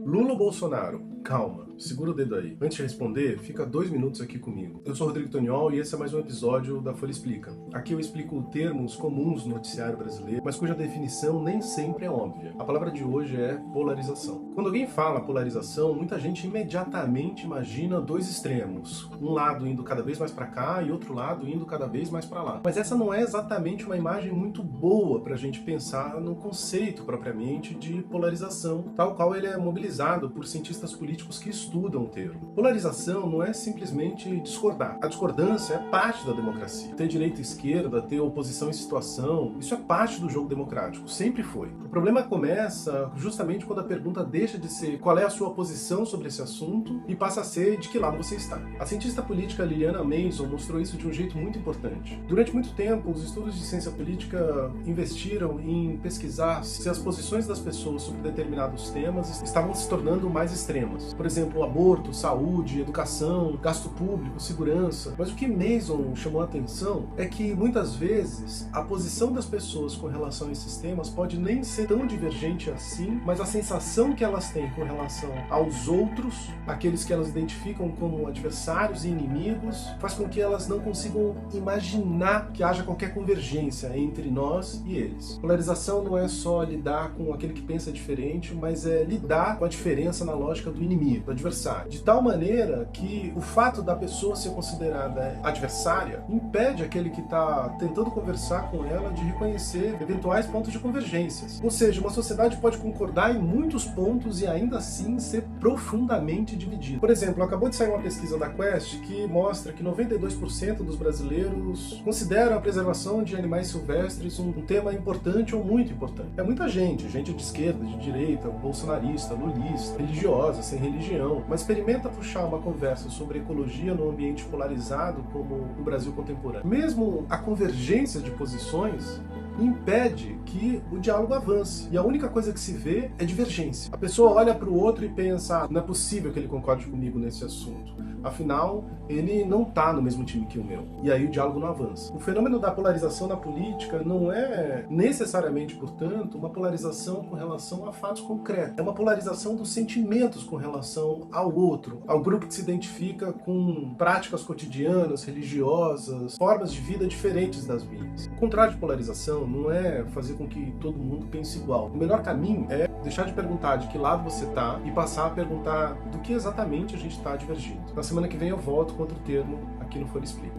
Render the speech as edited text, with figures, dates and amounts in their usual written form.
Lula ou Bolsonaro? Calma, segura o dedo aí. Antes de responder, fica 2 minutos aqui comigo. Eu sou Rodrigo Toniol e esse é mais um episódio da Folha Explica. Aqui eu explico termos comuns no noticiário brasileiro, mas cuja definição nem sempre é óbvia. A palavra de hoje é polarização. Quando alguém fala polarização, muita gente imediatamente imagina dois extremos. Um lado indo cada vez mais para cá e outro lado indo cada vez mais para lá. Mas essa não é exatamente uma imagem muito boa para a gente pensar no conceito propriamente de polarização, tal qual ele é mobilizado por cientistas políticos que estudam o termo. Polarização não é simplesmente discordar. A discordância é parte da democracia. Ter direita e esquerda, ter oposição em situação, isso é parte do jogo democrático, sempre foi. O problema começa justamente quando a pergunta deixa de ser qual é a sua posição sobre esse assunto e passa a ser de que lado você está. A cientista política Liliana Mason mostrou isso de um jeito muito importante. Durante muito tempo, os estudos de ciência política investiram em pesquisar se as posições das pessoas sobre determinados temas estavam se tornando mais extremas. Por exemplo, aborto, saúde, educação, gasto público, segurança. Mas o que Mason chamou a atenção é que, muitas vezes, a posição das pessoas com relação a esses temas pode nem ser tão divergente assim, mas a sensação que elas têm com relação aos outros, aqueles que elas identificam como adversários e inimigos, faz com que elas não consigam imaginar que haja qualquer convergência entre nós e eles. Polarização não é só lidar com aquele que pensa diferente, mas é lidar com a diferença na lógica do inimigo, do adversário. De tal maneira que o fato da pessoa ser considerada adversária impede aquele que está tentando conversar com ela de reconhecer eventuais pontos de convergências. Ou seja, uma sociedade pode concordar em muitos pontos e ainda assim ser profundamente dividida. Por exemplo, acabou de sair uma pesquisa da Quest que mostra que 92% dos brasileiros consideram a preservação de animais silvestres um tema importante ou muito importante. É muita gente de esquerda, de direita, bolsonarista, lulista, religiosa, sem religião, mas experimenta puxar uma conversa sobre ecologia num ambiente polarizado como o Brasil contemporâneo. Mesmo a convergência de posições impede que o diálogo avance. E a única coisa que se vê é divergência. A pessoa olha para o outro e pensa, não é possível que ele concorde comigo nesse assunto. Afinal, ele não está no mesmo time que o meu. E aí o diálogo não avança. O fenômeno da polarização na política não é necessariamente, portanto, uma polarização com relação a fatos concretos. É uma polarização dos sentimentos com relação ao outro, ao grupo que se identifica com práticas cotidianas, religiosas, formas de vida diferentes das minhas. O contrário de polarização não é fazer com que todo mundo pense igual. O melhor caminho é deixar de perguntar de que lado você está e passar a perguntar do que exatamente a gente está divergindo. Na semana que vem eu volto com outro termo aqui no Folha Explica.